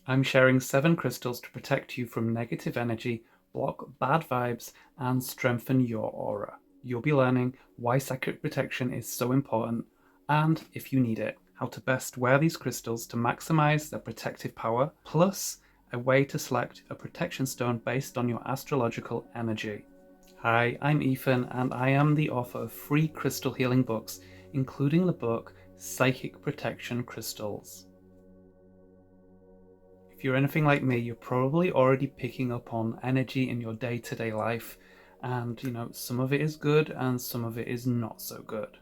I'm sharing 7 crystals to protect you from negative energy, block bad vibes, and strengthen your aura. You'll be learning why psychic protection is so important, and if you need it, how to best wear these crystals to maximize their protective power, plus a way to select a protection stone based on your astrological energy. Hi, I'm Ethan, and I am the author of 3 crystal healing books, including the book Psychic Protection Crystals. If you're anything like me, you're probably already picking up on energy in your day-to-day life, and some of it is good and some of it is not so good.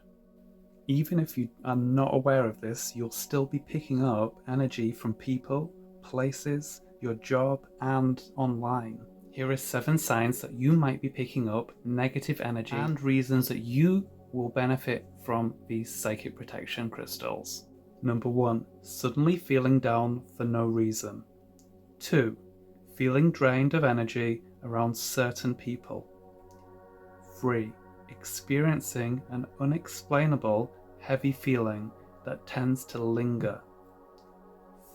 Even if you are not aware of this, you'll still be picking up energy from people, places, your job, and online. Here are 7 signs that you might be picking up negative energy and reasons that you will benefit from these psychic protection crystals. Number 1, suddenly feeling down for no reason. 2, feeling drained of energy around certain people. 3, experiencing an unexplainable heavy feeling that tends to linger.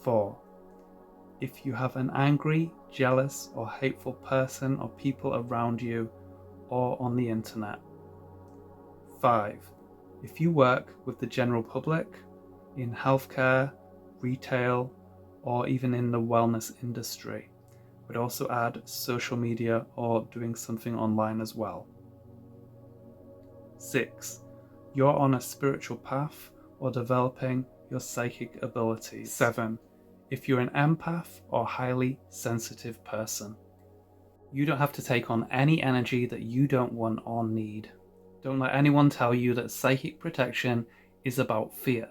4, if you have an angry, jealous, or hateful person or people around you or on the internet. 5, if you work with the general public, in healthcare, retail, or even in the wellness industry. But also add social media or doing something online as well. 6, you're on a spiritual path or developing your psychic abilities. 7, if you're an empath or highly sensitive person. You don't have to take on any energy that you don't want or need. Don't let anyone tell you that psychic protection is about fear.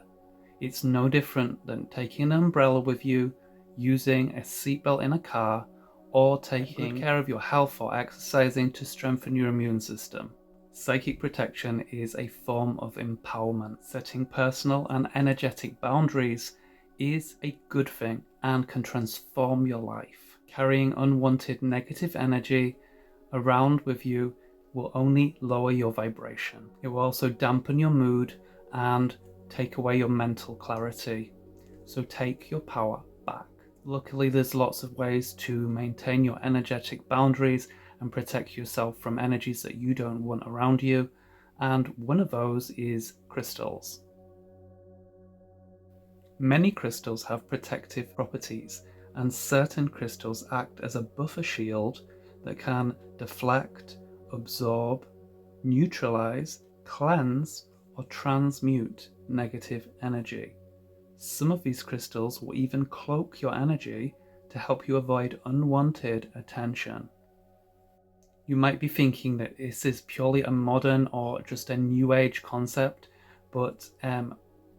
It's no different than taking an umbrella with you, using a seatbelt in a car, or taking good care of your health or exercising to strengthen your immune system. Psychic protection is a form of empowerment. Setting personal and energetic boundaries is a good thing and can transform your life. Carrying unwanted negative energy around with you will only lower your vibration. It will also dampen your mood and take away your mental clarity. So take your power back. Luckily, there's lots of ways to maintain your energetic boundaries and protect yourself from energies that you don't want around you. And one of those is crystals. Many crystals have protective properties, and certain crystals act as a buffer shield that can deflect, absorb, neutralize, cleanse, or transmute negative energy. Some of these crystals will even cloak your energy to help you avoid unwanted attention. You might be thinking that this is purely a modern or just a new age concept, but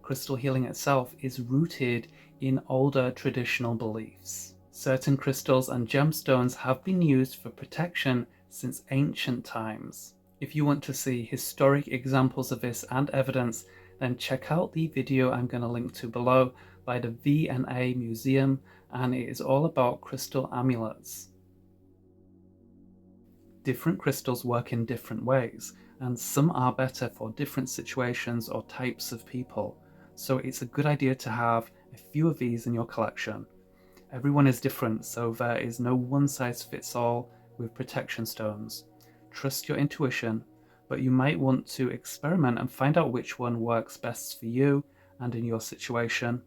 crystal healing itself is rooted in older traditional beliefs. Certain crystals and gemstones have been used for protection since ancient times. If you want to see historic examples of this and evidence, then check out the video I'm going to link to below by the V&A Museum, and it is all about crystal amulets. Different crystals work in different ways, and some are better for different situations or types of people, so it's a good idea to have a few of these in your collection. Everyone is different, so there is no one-size-fits-all with protection stones. Trust your intuition, but you might want to experiment and find out which one works best for you and in your situation.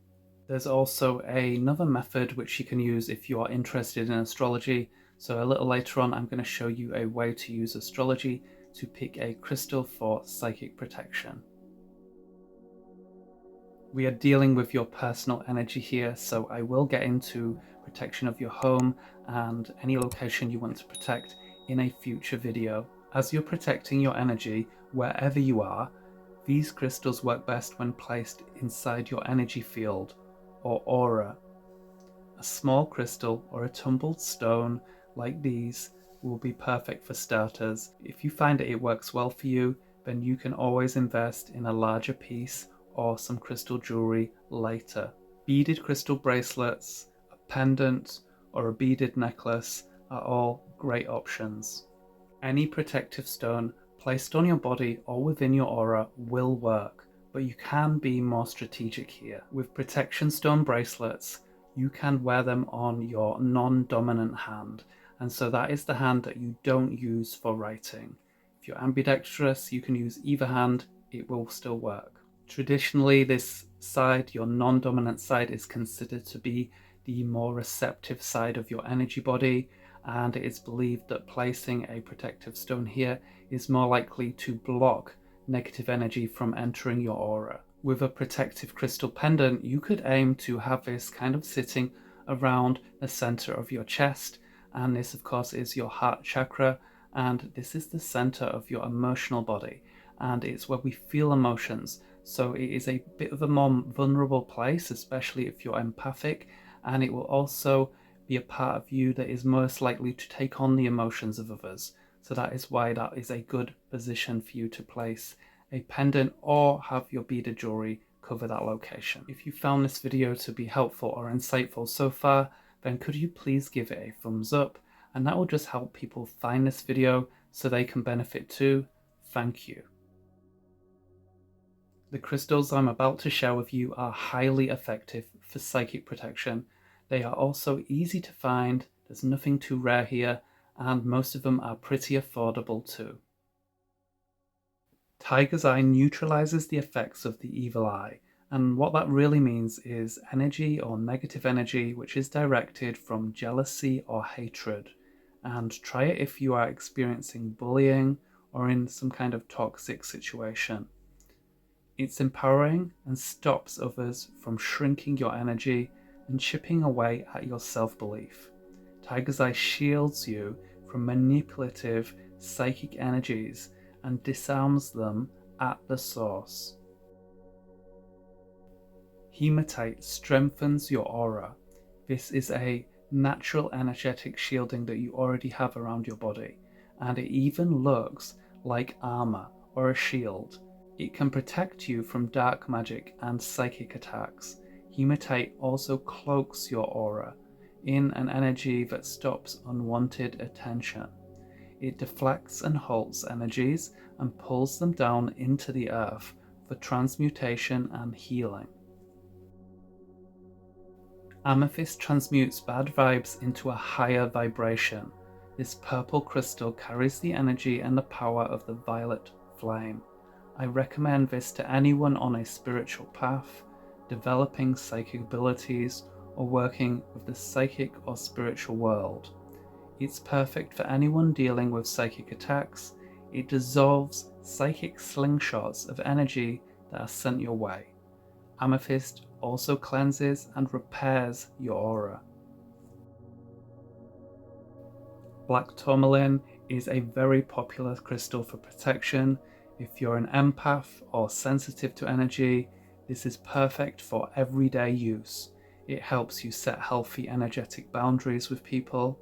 There's also another method which you can use if you are interested in astrology. So a little later on, I'm going to show you a way to use astrology to pick a crystal for psychic protection. We are dealing with your personal energy here, so I will get into protection of your home and any location you want to protect in a future video. As you're protecting your energy wherever you are, these crystals work best when placed inside your energy field or aura. A small crystal or a tumbled stone like these will be perfect for starters. If you find that it works well for you, then you can always invest in a larger piece or some crystal jewelry later. Beaded crystal bracelets, a pendant, or a beaded necklace are all great options. Any protective stone placed on your body or within your aura will work, but you can be more strategic here. With protection stone bracelets, you can wear them on your non-dominant hand, and so that is the hand that you don't use for writing. If you're ambidextrous, you can use either hand, it will still work. Traditionally, this side, your non-dominant side, is considered to be the more receptive side of your energy body, and it is believed that placing a protective stone here is more likely to block negative energy from entering your aura. With a protective crystal pendant, you could aim to have this kind of sitting around the center of your chest, and this of course is your heart chakra, and this is the center of your emotional body, and it's where we feel emotions. So it is a bit of a more vulnerable place, especially if you're empathic, and it will also be a part of you that is most likely to take on the emotions of others. So that is why that is a good position for you to place a pendant or have your beaded jewelry cover that location. If you found this video to be helpful or insightful so far, then could you please give it a thumbs up, and that will just help people find this video so they can benefit too. Thank you. The crystals I'm about to share with you are highly effective for psychic protection. They are also easy to find, there's nothing too rare here, and most of them are pretty affordable too. Tiger's Eye neutralizes the effects of the evil eye, and what that really means is energy or negative energy which is directed from jealousy or hatred. And try it if you are experiencing bullying or in some kind of toxic situation. It's empowering and stops others from shrinking your energy and chipping away at your self-belief. Tiger's Eye shields you from manipulative psychic energies and disarms them at the source. Hematite strengthens your aura. This is a natural energetic shielding that you already have around your body, and it even looks like armor or a shield. It can protect you from dark magic and psychic attacks. Hematite also cloaks your aura in an energy that stops unwanted attention. It deflects and halts energies and pulls them down into the earth for transmutation and healing. Amethyst transmutes bad vibes into a higher vibration. This purple crystal carries the energy and the power of the violet flame. I recommend this to anyone on a spiritual path, developing psychic abilities, or working with the psychic or spiritual world. It's perfect for anyone dealing with psychic attacks. It dissolves psychic slingshots of energy that are sent your way. Amethyst also cleanses and repairs your aura. Black tourmaline is a very popular crystal for protection. If you're an empath or sensitive to energy, this is perfect for everyday use. It helps you set healthy energetic boundaries with people.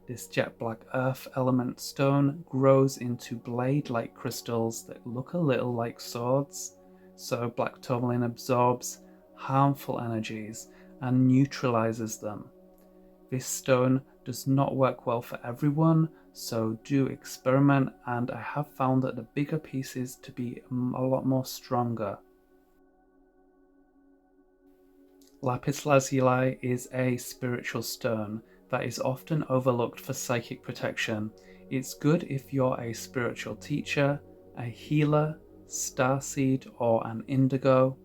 This jet black earth element stone grows into blade-like crystals that look a little like swords. So black tourmaline absorbs harmful energies and neutralizes them. This stone does not work well for everyone, so do experiment, and I have found that the bigger pieces to be a lot more stronger. Lapis lazuli is a spiritual stone that is often overlooked for psychic protection. It's good if you're a spiritual teacher, a healer, starseed, or an indigo.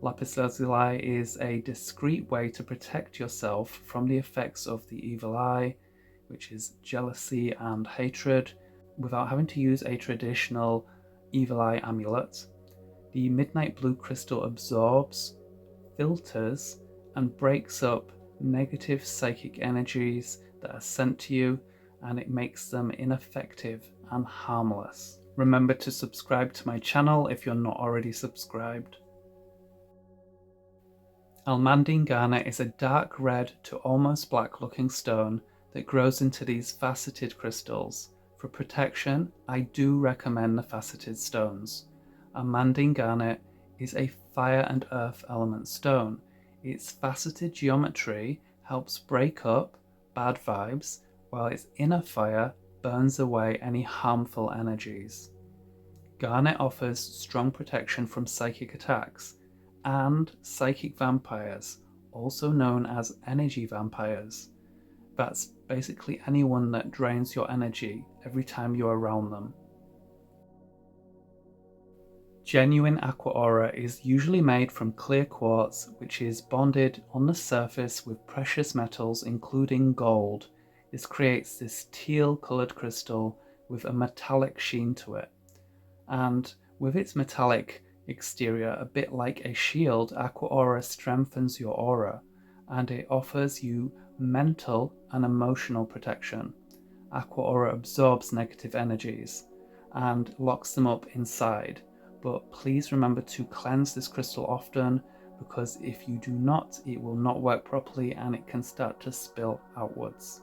Lapis lazuli is a discreet way to protect yourself from the effects of the evil eye, which is jealousy and hatred, without having to use a traditional evil eye amulet. The midnight blue crystal absorbs, filters, and breaks up negative psychic energies that are sent to you, and it makes them ineffective and harmless. Remember to subscribe to my channel if you're not already subscribed. Almandine garnet is a dark red to almost black looking stone that grows into these faceted crystals. For protection, I do recommend the faceted stones. Almandine garnet is a fire and earth element stone. Its faceted geometry helps break up bad vibes, while its inner fire burns away any harmful energies. Garnet offers strong protection from psychic attacks and psychic vampires, also known as energy vampires. That's basically anyone that drains your energy every time you're around them. Genuine aqua aura is usually made from clear quartz, which is bonded on the surface with precious metals including gold. This creates this teal coloured crystal with a metallic sheen to it. And with its metallic exterior, a bit like a shield, aqua aura strengthens your aura, and it offers you mental and emotional protection. Aqua aura absorbs negative energies and locks them up inside. But please remember to cleanse this crystal often, because if you do not, it will not work properly and it can start to spill outwards.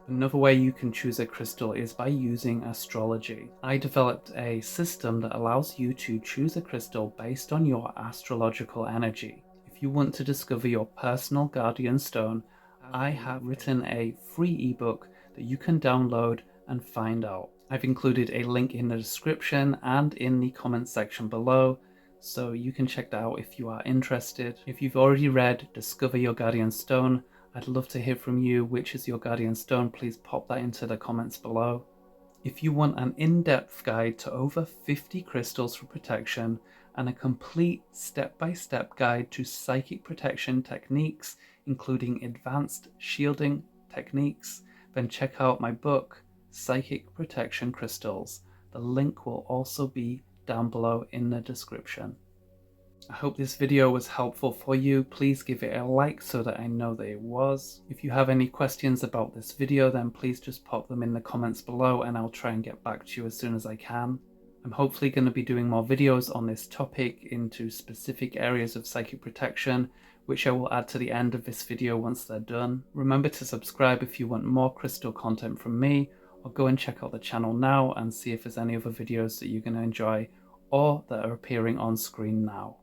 Another way you can choose a crystal is by using astrology. I developed a system that allows you to choose a crystal based on your astrological energy. If you want to discover your personal guardian stone, I have written a free ebook that you can download and find out. I've included a link in the description and in the comments section below, so you can check that out if you are interested. If you've already read Discover Your Guardian Stone, I'd love to hear from you. Which is your guardian stone? Please pop that into the comments below. If you want an in-depth guide to over 50 crystals for protection and a complete step-by-step guide to psychic protection techniques, including advanced shielding techniques, then check out my book, Psychic Protection Crystals. The link will also be down below in the description. I hope this video was helpful for you. Please give it a like so that I know that it was. If you have any questions about this video, then please just pop them in the comments below and I'll try and get back to you as soon as I can. I'm hopefully going to be doing more videos on this topic into specific areas of psychic protection, which I will add to the end of this video once they're done. Remember to subscribe if you want more crystal content from me, or go and check out the channel now and see if there's any other videos that you're going to enjoy or that are appearing on screen now.